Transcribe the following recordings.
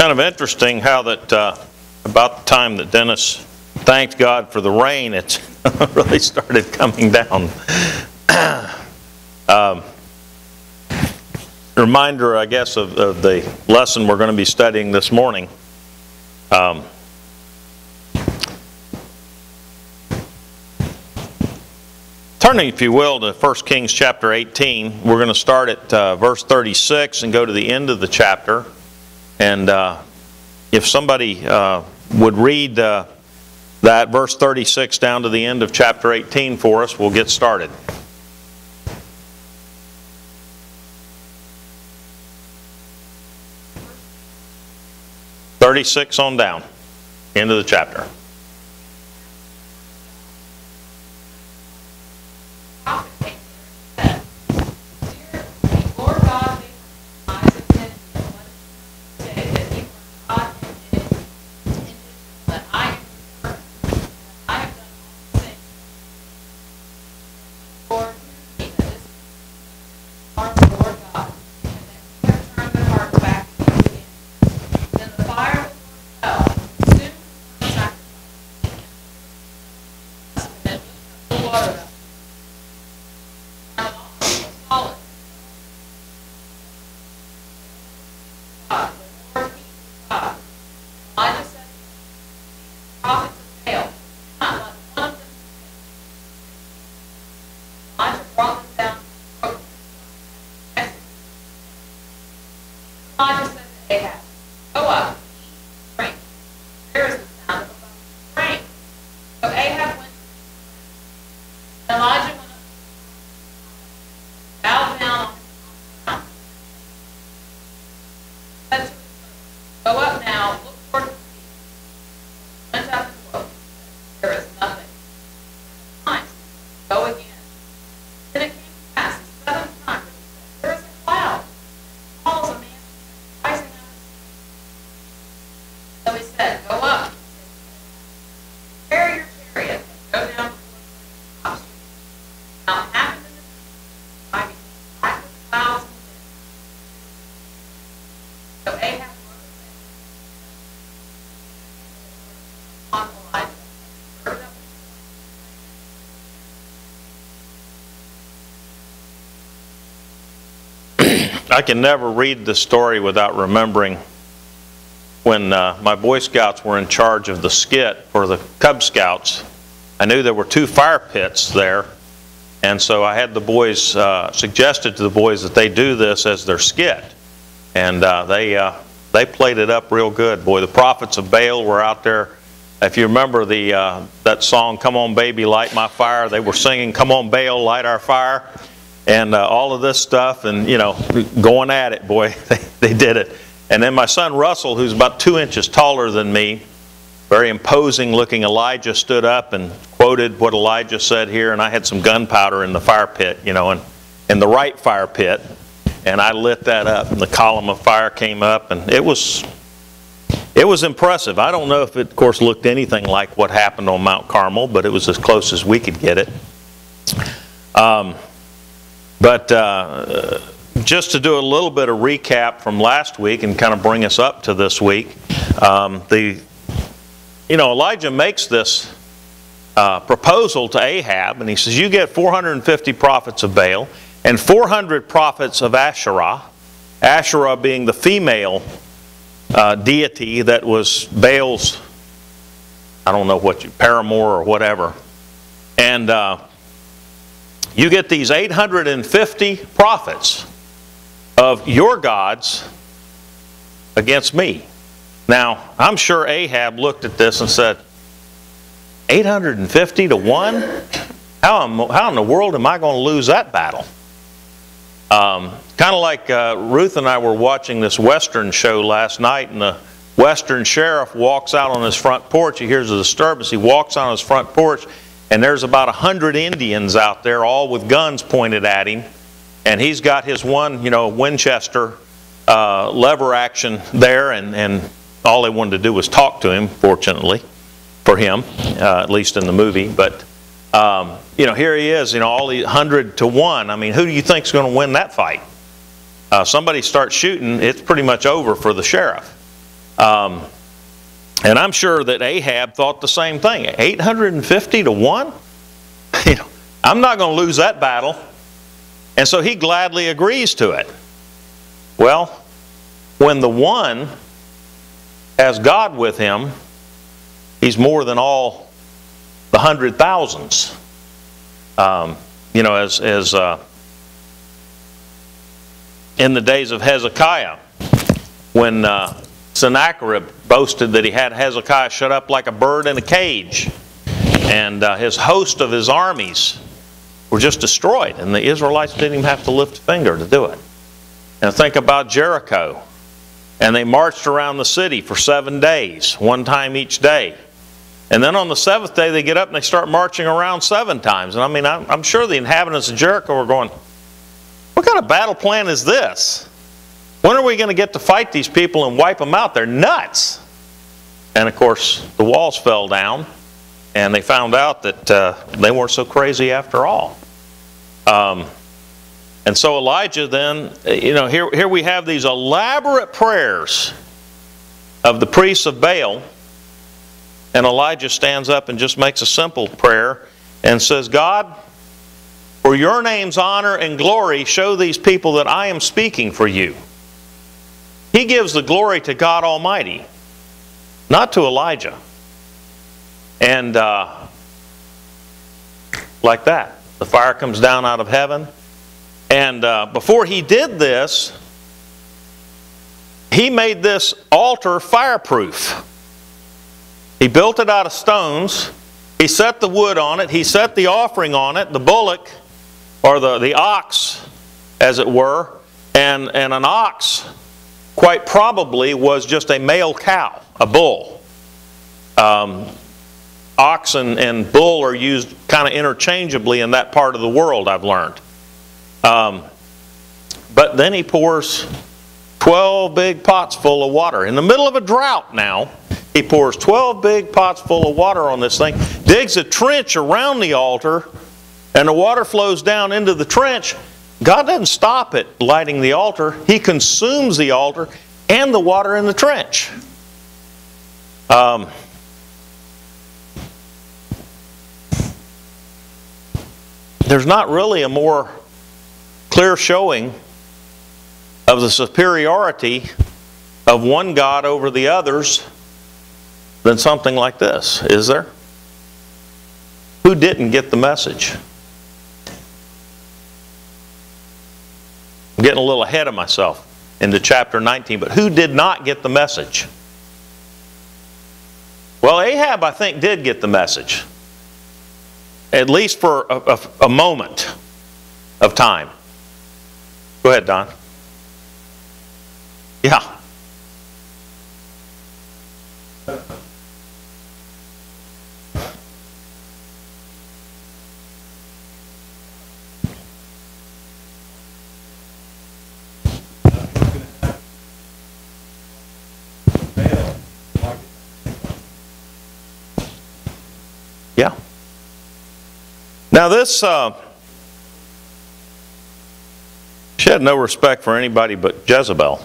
Kind of interesting how that about the time that Dennis thanked God for the rain, it really started coming down. Reminder, I guess, of the lesson we're going to be studying this morning. Turning, if you will, to 1 Kings chapter 18. We're going to start at verse 36 and go to the end of the chapter. And if somebody would read that verse 36 down to the end of chapter 18 for us, we'll get started. "36 on down, end of the chapter. I can never read the story without remembering when my Boy Scouts were in charge of the skit for the Cub Scouts. I knew there were 2 fire pits there, and so I had the boys, suggested to the boys that they do this as their skit. And they played it up real good. Boy, the prophets of Baal were out there. If you remember that song, "Come on Baby, Light My Fire," they were singing, "Come on Baal, Light Our Fire." And all of this stuff, and going at it, boy, they did it. And then my son Russell, who's about 2 inches taller than me, very imposing looking Elijah, stood up and quoted what Elijah said here. And I had some gunpowder in the fire pit, and in the right fire pit, and I lit that up, and the column of fire came up, and it was impressive. I don't know if it, of course, looked anything like what happened on Mount Carmel, but it was as close as we could get it. But just to do a little bit of recap from last week and kind of bring us up to this week, Elijah makes this proposal to Ahab, and he says, "You get 450 prophets of Baal and 400 prophets of Asherah," Asherah being the female deity that was Baal's, I don't know paramour or whatever, and you get these 850 prophets of your gods against me. Now, I'm sure Ahab looked at this and said, 850 to 1? How in the world am I going to lose that battle? Kind of like Ruth and I were watching this Western show last night, and the Western sheriff walks out on his front porch. He hears a disturbance. He walks on his front porch, and there's about 100 Indians out there, all with guns pointed at him. And he's got his one, Winchester lever action there, and all they wanted to do was talk to him, fortunately, for him, at least in the movie. But, here he is, all the 100 to 1. I mean, who do you think's going to win that fight? Somebody starts shooting, it's pretty much over for the sheriff. And I'm sure that Ahab thought the same thing. 850 to 1? I'm not going to lose that battle. And so he gladly agrees to it. Well, when the one has God with him, he's more than all the 100,000s. As in the days of Hezekiah, when Sennacherib boasted that he had Hezekiah shut up like a bird in a cage, and his host of his armies were just destroyed, and the Israelites didn't even have to lift a finger to do it. And think about Jericho, and they marched around the city for 7 days, one time each day. And then on the 7th day they get up and they start marching around 7 times. And I mean, I'm sure the inhabitants of Jericho were going, what kind of battle plan is this? When are we going to get to fight these people and wipe them out? They're nuts. And of course, the walls fell down, and they found out that they weren't so crazy after all. And so Elijah then, here we have these elaborate prayers of the priests of Baal, and Elijah stands up and just makes a simple prayer and says, God, for your name's honor and glory, show these people that I am speaking for you. He gives the glory to God Almighty, not to Elijah. And like that, the fire comes down out of heaven. And before he did this, he made this altar fireproof. He built it out of stones. He set the wood on it. He set the offering on it, the bullock, or the ox, as it were. And an ox, quite probably, was just a male cow, a bull. Ox and bull are used kind of interchangeably in that part of the world, I've learned. But then he pours 12 big pots full of water. In the middle of a drought now, he pours 12 big pots full of water on this thing, digs a trench around the altar, and the water flows down into the trench. God doesn't stop at lighting the altar. He consumes the altar and the water in the trench. There's not really a more clear showing of the superiority of one God over the others than something like this, is there? Who didn't get the message? I'm getting a little ahead of myself into chapter 19, but who did not get the message? Well, Ahab, I think, did get the message. At least for a moment of time. Go ahead, Don. Yeah. Yeah. Now this, she had no respect for anybody but Jezebel.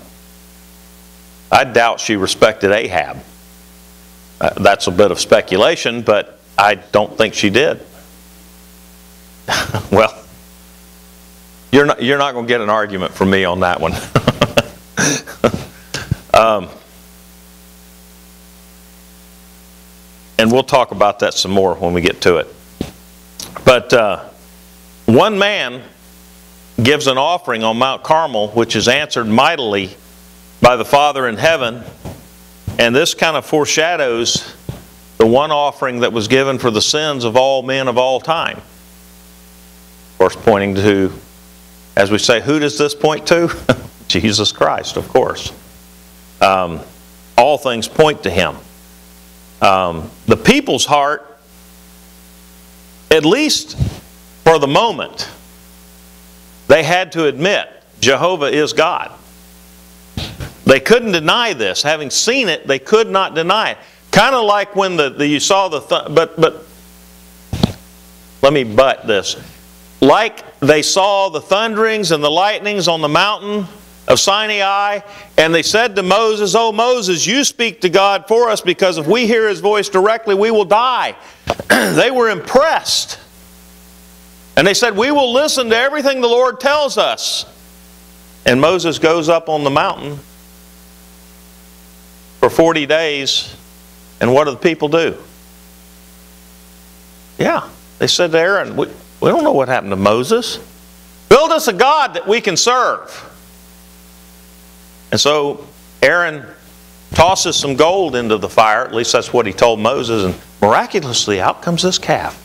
I doubt she respected Ahab. That's a bit of speculation, but I don't think she did. Well, you're not going to get an argument from me on that one. And we'll talk about that some more when we get to it. But one man gives an offering on Mount Carmel, which is answered mightily by the Father in heaven. And this kind of foreshadows the one offering that was given for the sins of all men of all time. Of course, pointing to, as we say, who does this point to? Jesus Christ, of course. All things point to Him. The people's heart, at least for the moment, they had to admit Jehovah is God. They couldn't deny this. Having seen it, they could not deny it. Kind of like when you saw but let me butt this. Like they saw the thunderings and the lightnings on the mountain of Sinai, and they said to Moses, "Oh Moses, you speak to God for us, because if we hear His voice directly, we will die." They were impressed. And they said, "We will listen to everything the Lord tells us." And Moses goes up on the mountain for 40 days, and what do the people do? Yeah, they said to Aaron, we don't know what happened to Moses. Build us a God that we can serve. And so Aaron tosses some gold into the fire, at least that's what he told Moses, and miraculously out comes this calf.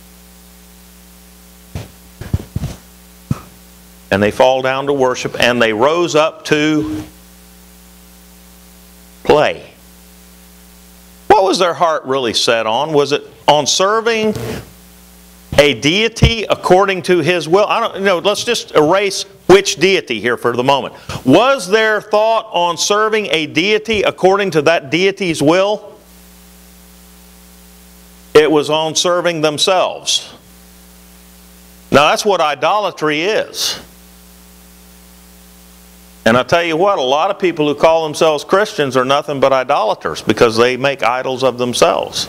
And they fall down to worship, and they rose up to play. What was their heart really set on? Was it on serving a deity according to His will? I don't know. Let's just erase which deity here for the moment. Was their thought on serving a deity according to that deity's will? It was on serving themselves. Now that's what idolatry is. And I tell you what, a lot of people who call themselves Christians are nothing but idolaters, because they make idols of themselves.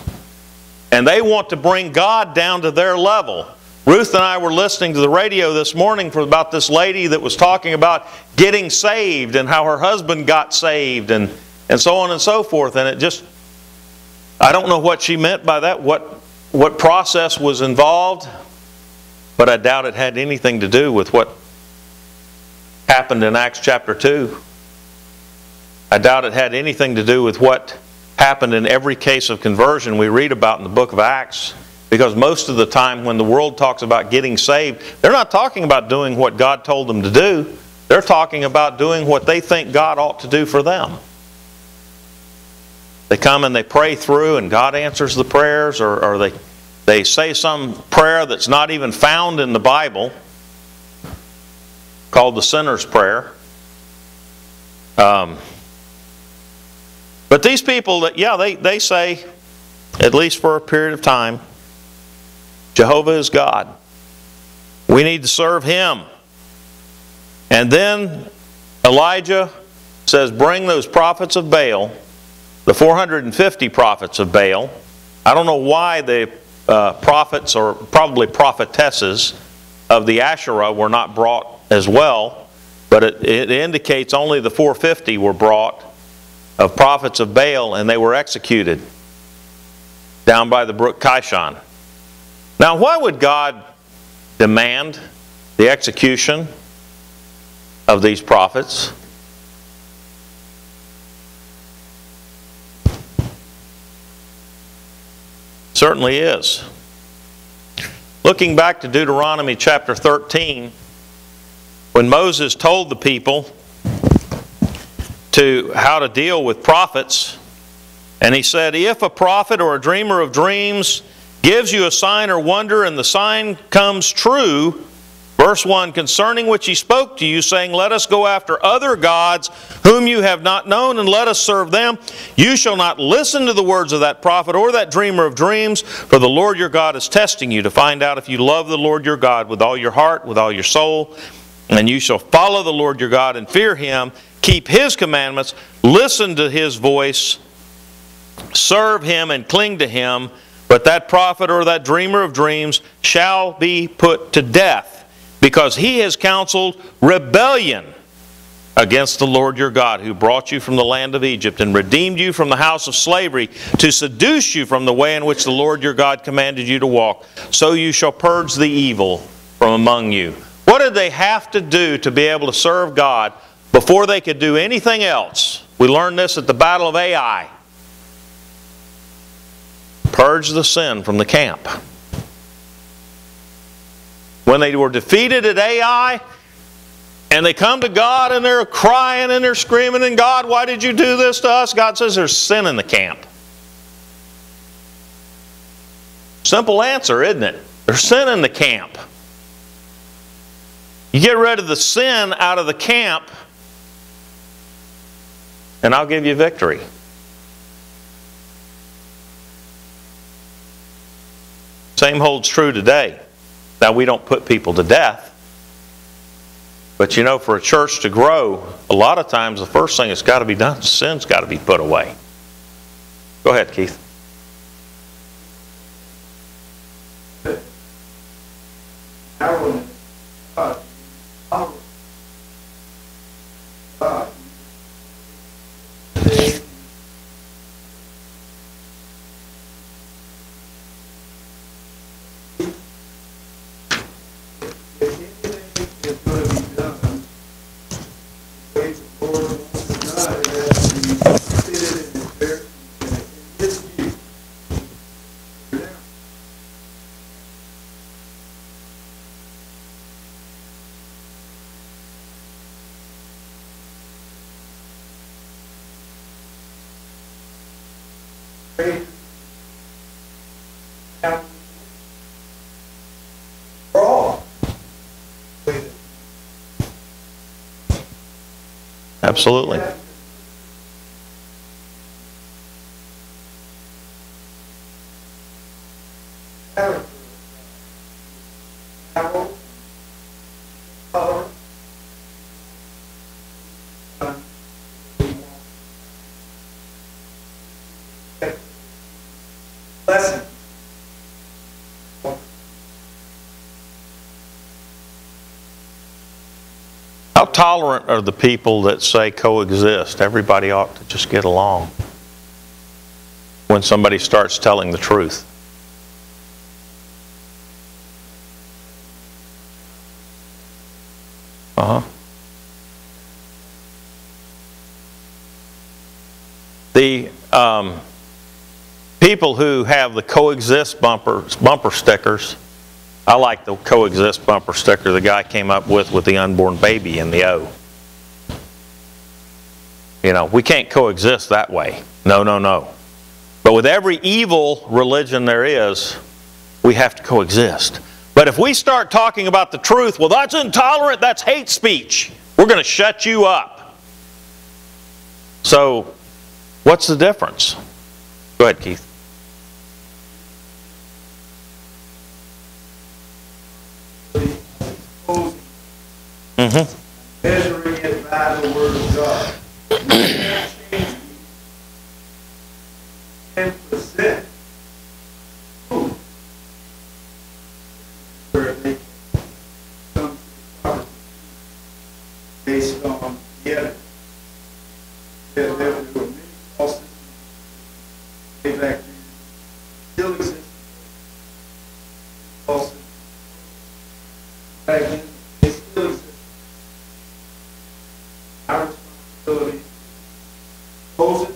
And they want to bring God down to their level. Ruth and I were listening to the radio this morning about this lady that was talking about getting saved and how her husband got saved and so on and so forth. And it just, I don't know what she meant by that, what process was involved, but I doubt it had anything to do with what happened in Acts chapter 2. I doubt it had anything to do with what happened in every case of conversion we read about in the book of Acts. Because most of the time when the world talks about getting saved, they're not talking about doing what God told them to do. They're talking about doing what they think God ought to do for them. They come and they pray through and God answers the prayers, or they say some prayer that's not even found in the Bible, called the sinner's prayer. But these people, they say, at least for a period of time, Jehovah is God. We need to serve Him. And then Elijah says, bring those prophets of Baal, the 450 prophets of Baal. I don't know why the prophets, or probably prophetesses, of the Asherah were not brought as well, but it indicates only the 450 were brought of prophets of Baal, and they were executed down by the brook Kishon. Now, why would God demand the execution of these prophets? Certainly is. Looking back to Deuteronomy chapter 13, when Moses told the people how to deal with prophets, and he said, if a prophet or a dreamer of dreams gives you a sign or wonder, and the sign comes true, verse 1, concerning which he spoke to you, saying, let us go after other gods whom you have not known, and let us serve them, you shall not listen to the words of that prophet or that dreamer of dreams, for the Lord your God is testing you to find out if you love the Lord your God with all your heart, with all your soul. And you shall follow the Lord your God and fear Him, keep His commandments, listen to His voice, serve Him and cling to Him. But that prophet or that dreamer of dreams shall be put to death, because he has counseled rebellion against the Lord your God, who brought you from the land of Egypt and redeemed you from the house of slavery, to seduce you from the way in which the Lord your God commanded you to walk. So you shall purge the evil from among you. What did they have to do to be able to serve God before they could do anything else? We learned this at the Battle of Ai. Purge the sin from the camp. When they were defeated at Ai, and they come to God and they're crying and they're screaming, and God, why did you do this to us? God says there's sin in the camp. Simple answer, isn't it? There's sin in the camp. You get rid of the sin out of the camp, and I'll give you victory. Same holds true today. Now, we don't put people to death, But you know, for a church to grow, a lot of times the first thing that's got to be done, sin's got to be put away. Go ahead, Keith. Absolutely. How tolerant are the people that say coexist? Everybody ought to just get along when somebody starts telling the truth. The people who have the coexist bumper stickers, I like the coexist bumper sticker the guy came up with the unborn baby in the O. You know, we can't coexist that way. No, no, no. But with every evil religion there is, we have to coexist. But if we start talking about the truth, well, that's intolerant, that's hate speech. We're going to shut you up. So, what's the difference? Go ahead, Keith. Measuring it by the Word of God. You can't change 10% where they come to the proper based on the evidence. There were many false systems way back then. Still exist. False systems. Back then, they still exist. Our responsibility is to oppose it,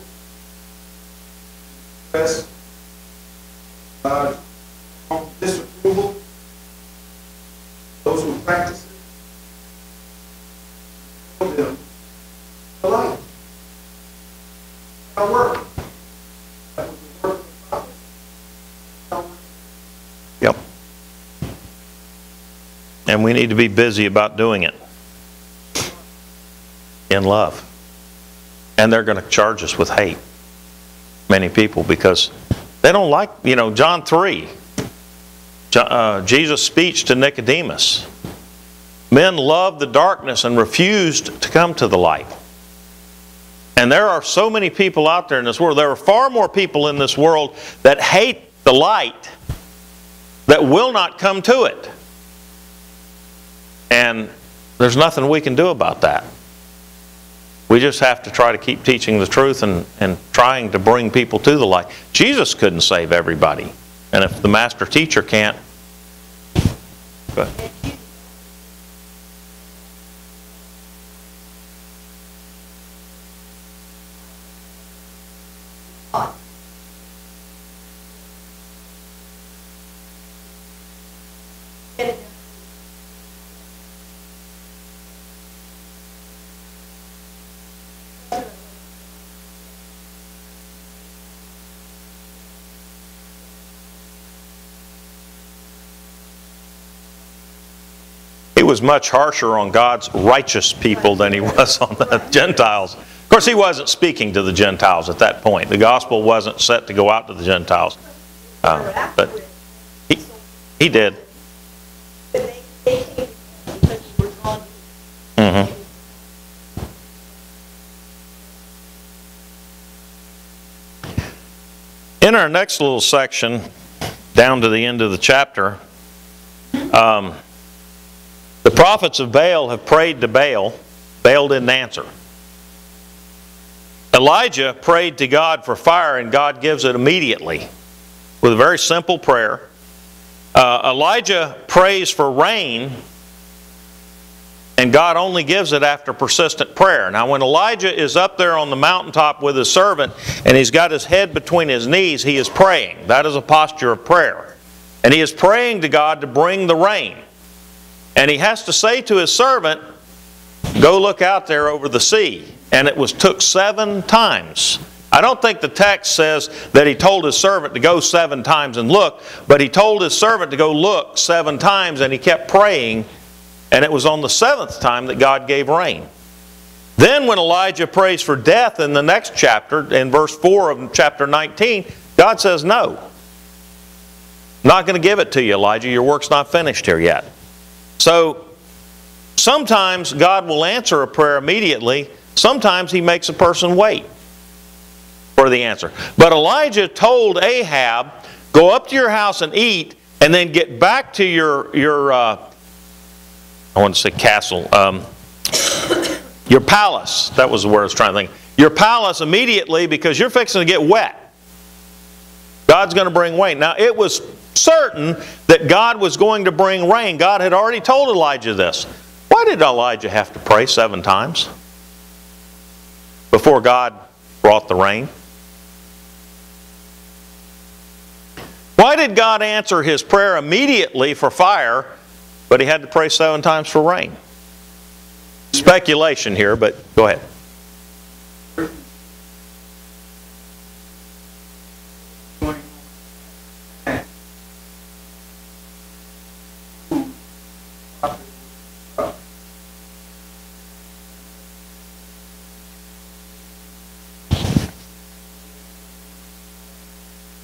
express disapproval, those who practice it, show them the light. Our work. That was the work of the prophet. Yep. And we need to be busy about doing it. In love. And they're going to charge us with hate. Many people, because they don't like, you know, John 3. Jesus' speech to Nicodemus. Men loved the darkness and refused to come to the light. And there are so many people out there in this world. There are far more people in this world that hate the light that will not come to it. And there's nothing we can do about that. We just have to try to keep teaching the truth and trying to bring people to the light. Jesus couldn't save everybody. And if the master teacher can't, go ahead. He was much harsher on God's righteous people than he was on the Gentiles. Of course, he wasn't speaking to the Gentiles at that point. The gospel wasn't set to go out to the Gentiles. But he did. In our next little section, down to the end of the chapter, the prophets of Baal have prayed to Baal. Baal didn't answer. Elijah prayed to God for fire, and God gives it immediately with a very simple prayer. Elijah prays for rain, and God only gives it after persistent prayer. Now when Elijah is up there on the mountaintop with his servant, and he's got his head between his knees, he is praying. That is a posture of prayer. And he is praying to God to bring the rain. And he has to say to his servant, go look out there over the sea. And it took 7 times. I don't think the text says that he told his servant to go 7 times and look, but he told his servant to go look 7 times, and he kept praying, and it was on the 7th time that God gave rain. Then when Elijah prays for death in the next chapter, in verse 4 of chapter 19, God says, no. I'm not going to give it to you, Elijah. Your work's not finished here yet. So sometimes God will answer a prayer immediately. Sometimes He makes a person wait for the answer. But Elijah told Ahab, go up to your house and eat, and then get back to your I want to say castle, your palace. That was the word I was trying to think. Your palace immediately, because you're fixing to get wet. God's going to bring rain. Now it was certain that God was going to bring rain. God had already told Elijah this. Why did Elijah have to pray 7 times before God brought the rain? Why did God answer his prayer immediately for fire, but he had to pray 7 times for rain? Speculation here, but go ahead.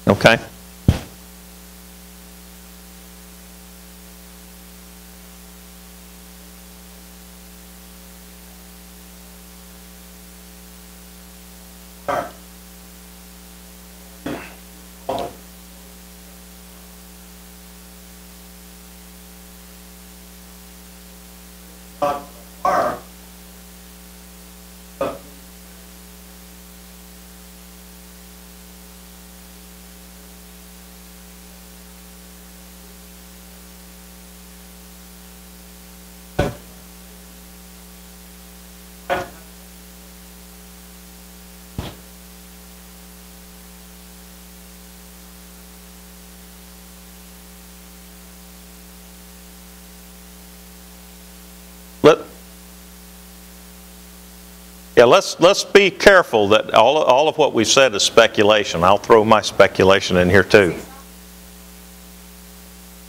Okay. Let's be careful that all of what we've said is speculation. I'll throw my speculation in here too.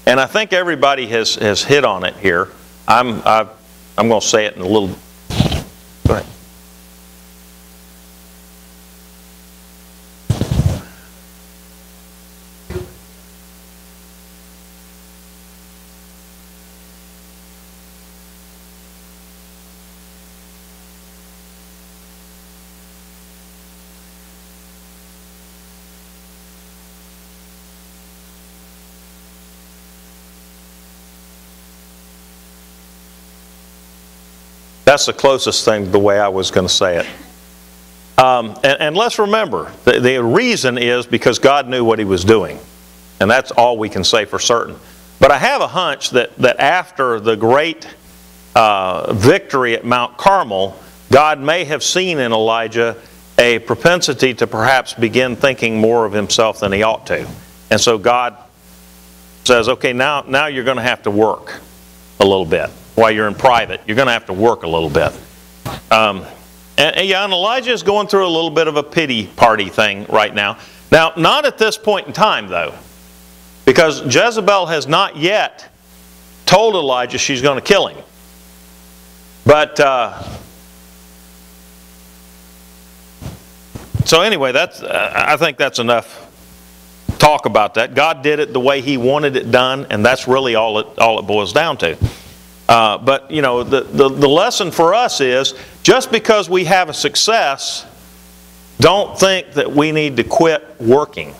And I think everybody has hit on it here. I'm going to say it in a little. Go ahead. That's the closest thing to the way I was going to say it. And let's remember, the reason is because God knew what He was doing. And that's all we can say for certain. But I have a hunch that after the great victory at Mount Carmel, God may have seen in Elijah a propensity to perhaps begin thinking more of himself than he ought to. And so God says, okay, now you're going to have to work a little bit. While you're in private, you're going to have to work a little bit. And Elijah is going through a little bit of a pity party thing right now. Now, not at this point in time, though, because Jezebel has not yet told Elijah she's going to kill him. But, so anyway, I think that's enough talk about that. God did it the way He wanted it done, and that's really all it boils down to. But, you know, the lesson for us is, just because we have a success, don't think that we need to quit working.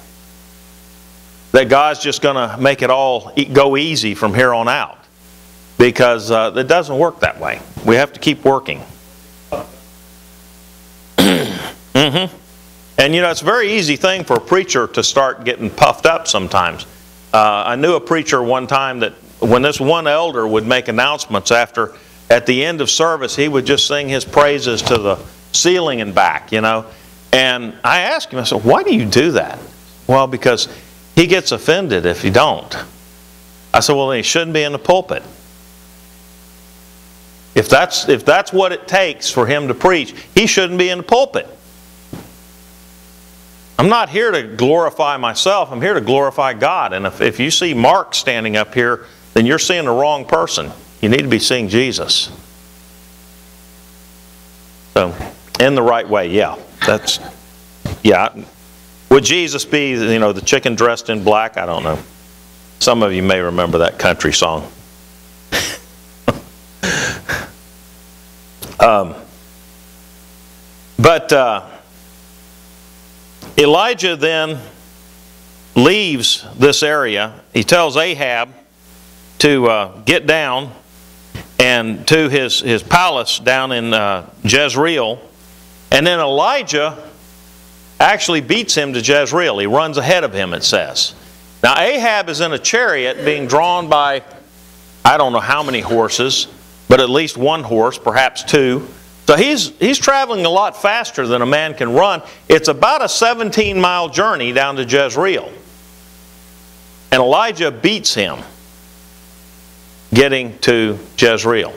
that God's just going to make it all go easy from here on out. Because it doesn't work that way. We have to keep working. Mm-hmm. And it's a very easy thing for a preacher to start getting puffed up sometimes. I knew a preacher one time that when this one elder would make announcements at the end of service, he would just sing his praises to the ceiling and back, And I asked him, I said, why do you do that? Well, because he gets offended if you don't. I said, well, then he shouldn't be in the pulpit. If that's what it takes for him to preach, he shouldn't be in the pulpit. I'm not here to glorify myself. I'm here to glorify God. And if you see Marc standing up here, then you're seeing the wrong person. You need to be seeing Jesus. So, in the right way, yeah. Would Jesus be, the chicken dressed in black? I don't know. Some of you may remember that country song. But Elijah then leaves this area. He tells Ahab to get down and to his palace down in Jezreel. And then Elijah actually beats him to Jezreel. He runs ahead of him, it says. Now Ahab is in a chariot being drawn by, I don't know how many horses, but at least one horse, perhaps two. So he's traveling a lot faster than a man can run. It's about a 17-mile journey down to Jezreel. And Elijah beats him getting to Jezreel.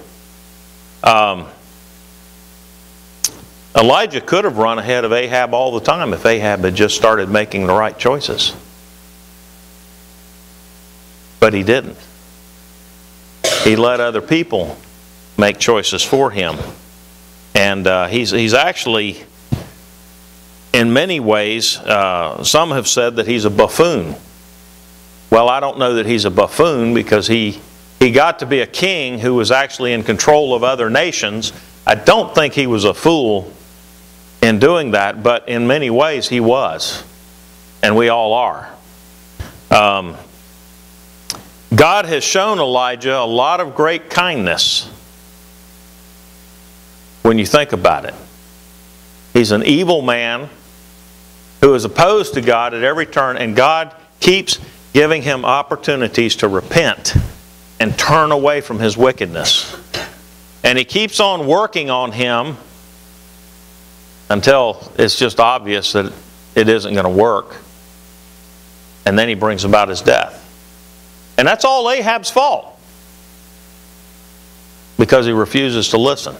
Elijah could have run ahead of Ahab all the time if Ahab had just started making the right choices. But he didn't. He let other people make choices for him. And he's actually, in many ways, some have said that he's a buffoon. Well, I don't know that he's a buffoon because he got to be a king who was actually in control of other nations. I don't think he was a fool in doing that, but in many ways he was. And we all are. God has shown Elijah a lot of great kindness. When you think about it, he's an evil man who is opposed to God at every turn, and God keeps giving him opportunities to repent and turn away from his wickedness. And he keeps on working on him until it's just obvious that it isn't going to work. And then he brings about his death. And that's all Ahab's fault, because he refuses to listen.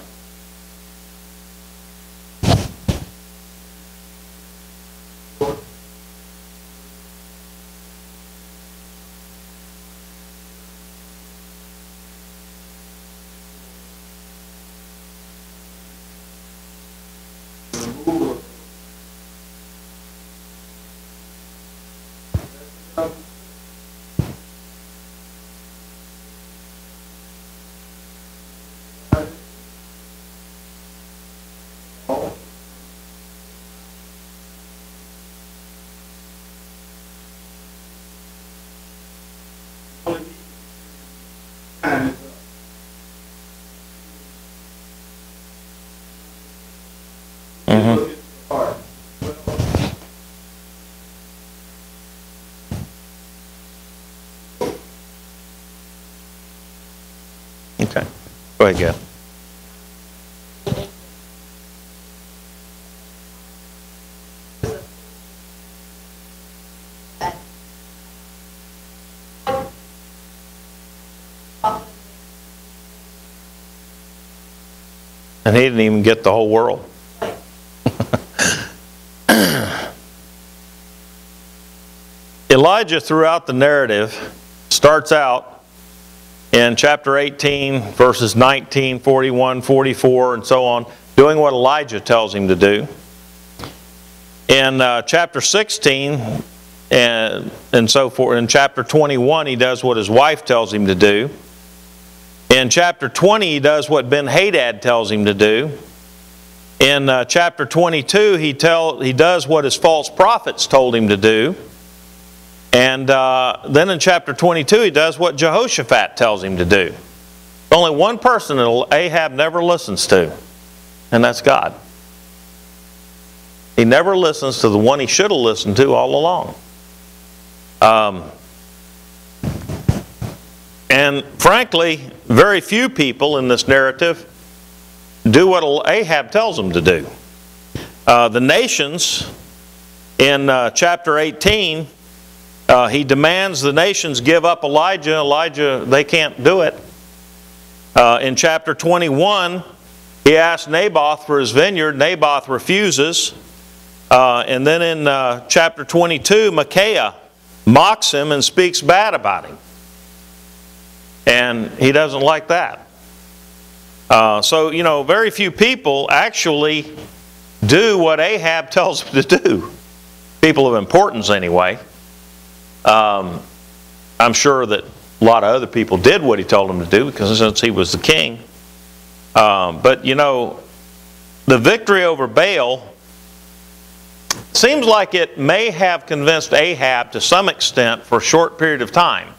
Okay. Go ahead, Gail. And he didn't even get the whole world. Elijah, throughout the narrative, starts out in chapter 18, verses 19, 41, 44, and so on, doing what Elijah tells him to do. In chapter 16 and so forth, in chapter 21, he does what his wife tells him to do. In chapter 20, he does what Ben-Hadad tells him to do. In chapter 22, he does what his false prophets told him to do. And then in chapter 22, he does what Jehoshaphat tells him to do. Only one person that Ahab never listens to, and that's God. He never listens to the one he should have listened to all along. And frankly, very few people in this narrative do what Ahab tells them to do. The nations, in chapter 18, he demands the nations give up Elijah. Elijah, they can't do it. In chapter 21, he asks Naboth for his vineyard. Naboth refuses. And then in chapter 22, Micaiah mocks him and speaks bad about him. And he doesn't like that. So, you know, very few people actually do what Ahab tells them to do. People of importance, anyway. I'm sure that a lot of other people did what he told them to do, because since he was the king. But, you know, the victory over Baal seems like it may have convinced Ahab to some extent for a short period of time.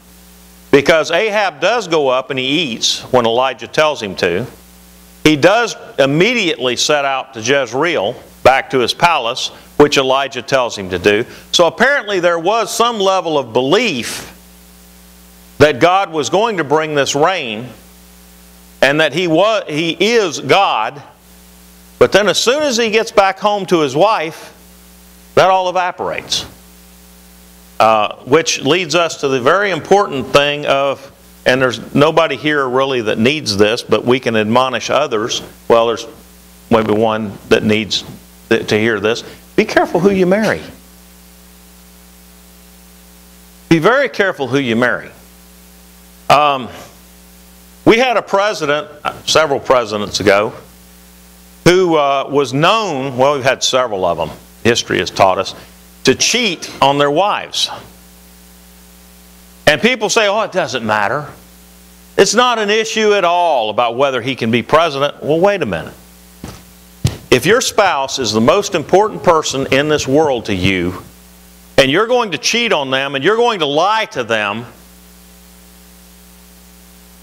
Because Ahab does go up and he eats when Elijah tells him to. He does immediately set out to Jezreel, back to his palace, which Elijah tells him to do. So apparently there was some level of belief that God was going to bring this rain, and that He is God. But then as soon as he gets back home to his wife, that all evaporates. Which leads us to the very important thing of, and there's nobody here really that needs this, but we can admonish others. Well, there's maybe one that needs to hear this. Be careful who you marry. Be very careful who you marry. We had a president, several presidents ago, who was known, well, we've had several of them, history has taught us, to cheat on their wives. And people say, oh, it doesn't matter. It's not an issue at all about whether he can be president. Well, wait a minute. If your spouse is the most important person in this world to you, and you're going to cheat on them, and you're going to lie to them,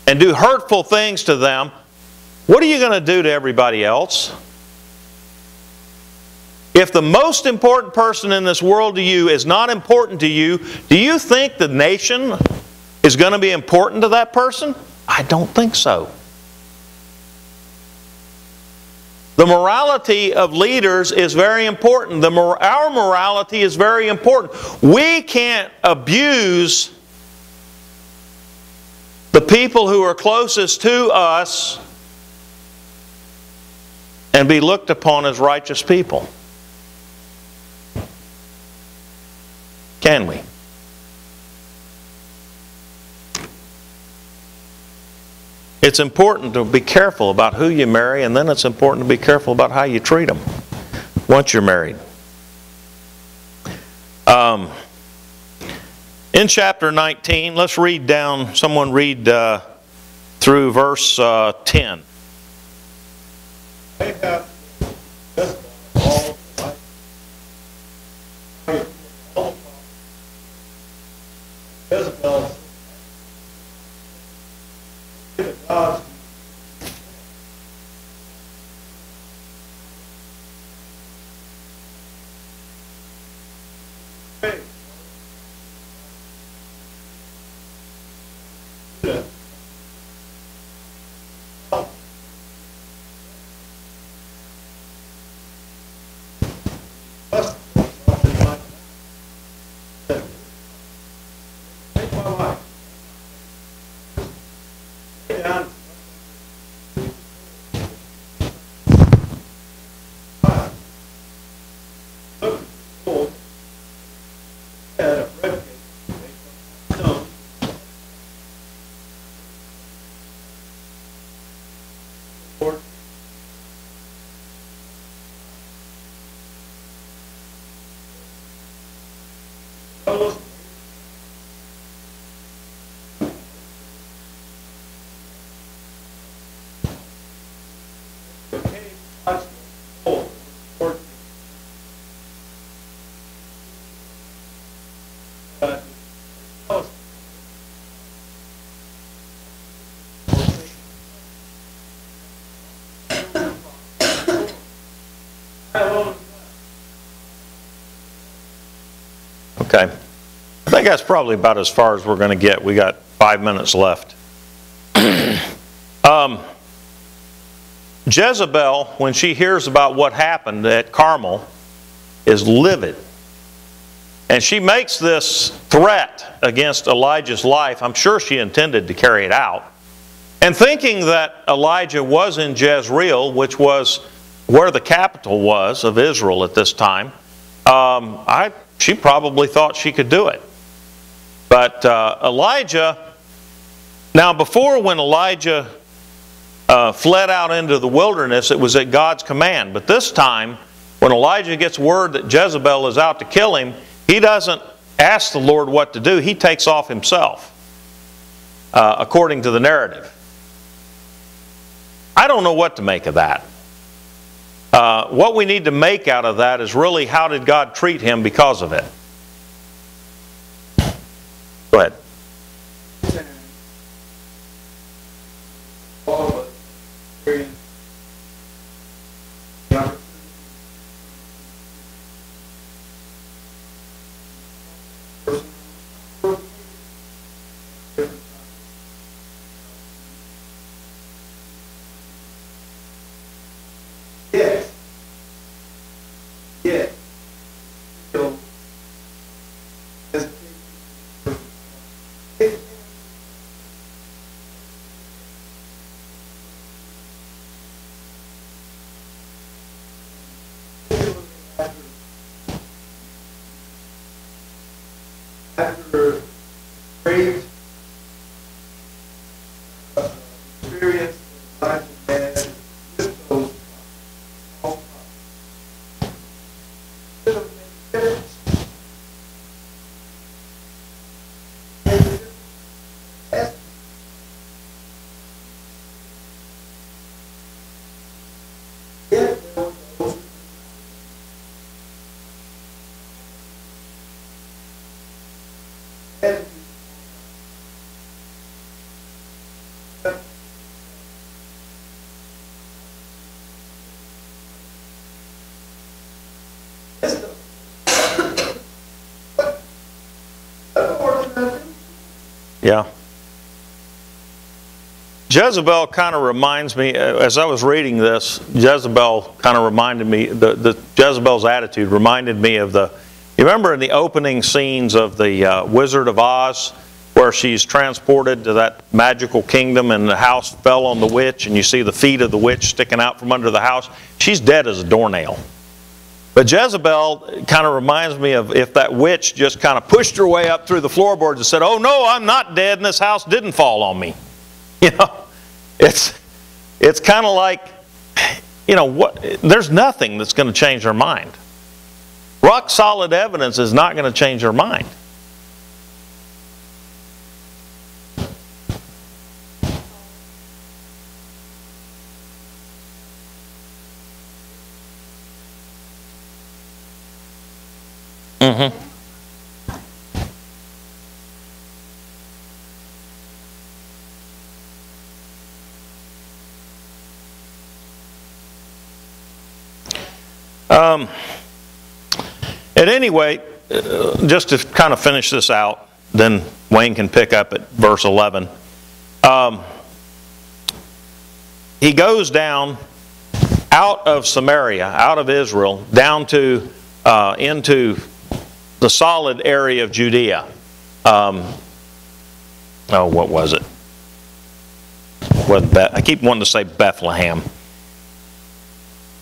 and do hurtful things to them, what are you going to do to everybody else? If the most important person in this world to you is not important to you, do you think the nation is going to be important to that person? I don't think so. The morality of leaders is very important. Our morality is very important. We can't abuse the people who are closest to us and be looked upon as righteous people. Can we? It's important to be careful about who you marry, and then it's important to be careful about how you treat them once you're married. In chapter 19, let's read down, someone read through verse 10. Okay. I think that's probably about as far as we're going to get. We got 5 minutes left. Jezebel, when she hears about what happened at Carmel, is livid. And she makes this threat against Elijah's life. I'm sure she intended to carry it out. And thinking that Elijah was in Jezreel, which was where the capital was of Israel at this time, she probably thought she could do it. But Elijah, now before when Elijah fled out into the wilderness, it was at God's command. But this time, when Elijah gets word that Jezebel is out to kill him, he doesn't ask the Lord what to do. He takes off himself, according to the narrative. I don't know what to make of that. What we need to make out of that is really, how did God treat him because of it? Go ahead. All of us experience the opportunity. Yes. Yes. Still, as after great experience that Elijah had with those false prophets, should have made a difference. Yet there were those and Yeah. Jezebel kind of reminds me, as I was reading this, Jezebel kind of reminded me, Jezebel's attitude reminded me of you remember in the opening scenes of the Wizard of Oz, where she's transported to that magical kingdom and the house fell on the witch and you see the feet of the witch sticking out from under the house? She's dead as a doornail. But Jezebel kind of reminds me of if that witch just kind of pushed her way up through the floorboards and said, "Oh no, I'm not dead and this house didn't fall on me." You know, it's kind of like, you know, there's nothing that's going to change her mind. Rock solid evidence is not going to change her mind. Mm-hmm. At any rate, just to kind of finish this out, then Wayne can pick up at verse 11. He goes down out of Samaria, out of Israel, down to into the solid area of Judea. What was it? I keep wanting to say Bethlehem.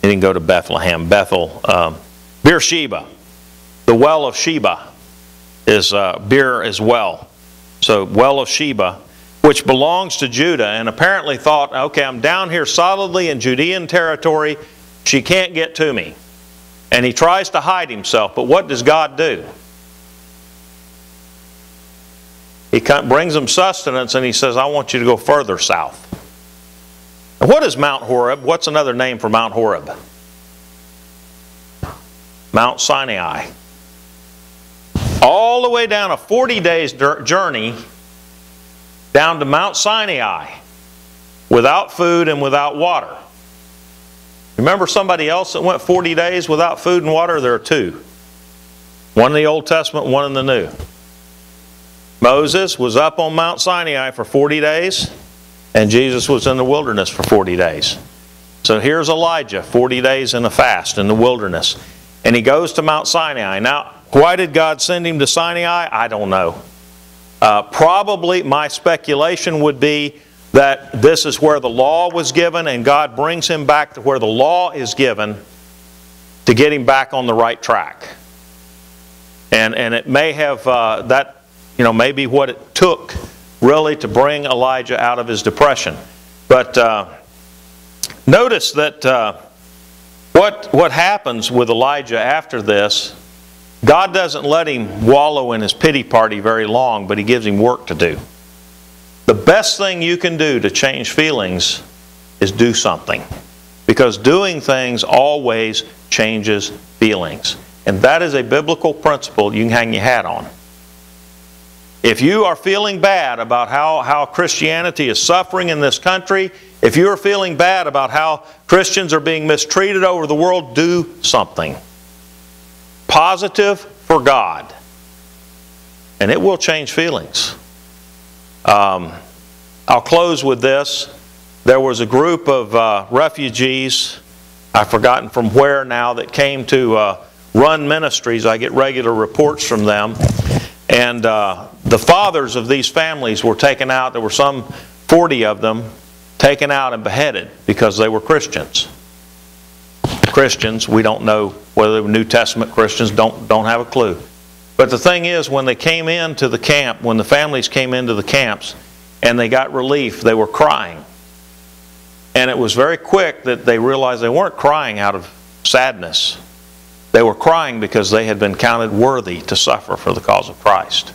He didn't go to Bethlehem. Bethel. Beersheba. The well of Sheba is Beer as well. So well of Sheba, which belongs to Judah, and apparently thought, okay, I'm down here solidly in Judean territory. She can't get to me. And he tries to hide himself, but what does God do? He brings him sustenance and he says, I want you to go further south. And what is Mount Horeb? What's another name for Mount Horeb? Mount Sinai. All the way down a 40 days journey down to Mount Sinai without food and without water. Remember somebody else that went 40 days without food and water? There are two. One in the Old Testament, one in the New. Moses was up on Mount Sinai for 40 days, and Jesus was in the wilderness for 40 days. So here's Elijah, 40 days in a fast in the wilderness. And he goes to Mount Sinai. Now, why did God send him to Sinai? I don't know. Probably, my speculation would be that this is where the law was given, and God brings him back to where the law is given to get him back on the right track. And it may have, that may be what it took really to bring Elijah out of his depression. But notice that what happens with Elijah after this, God doesn't let him wallow in his pity party very long, but He gives him work to do. The best thing you can do to change feelings is do something. Because doing things always changes feelings. And that is a biblical principle you can hang your hat on. If you are feeling bad about how Christianity is suffering in this country, if you are feeling bad about how Christians are being mistreated over the world, do something. Positive for God. And it will change feelings. I'll close with this. There was a group of refugees, I've forgotten from where now, that came to run ministries. I get regular reports from them. And the fathers of these families were taken out. There were some 40 of them taken out and beheaded because they were Christians. Christians, we don't know whether they were New Testament Christians, don't have a clue. But the thing is, when they came into the camp, when the families came into the camps and they got relief, they were crying. And it was very quick that they realized they weren't crying out of sadness. They were crying because they had been counted worthy to suffer for the cause of Christ.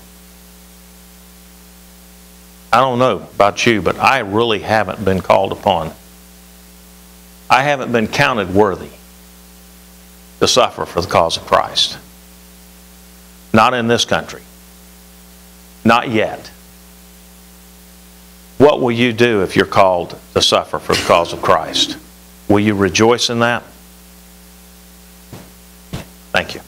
I don't know about you, but I really haven't been called upon. I haven't been counted worthy to suffer for the cause of Christ. Not in this country. Not yet. What will you do if you're called to suffer for the cause of Christ? Will you rejoice in that? Thank you.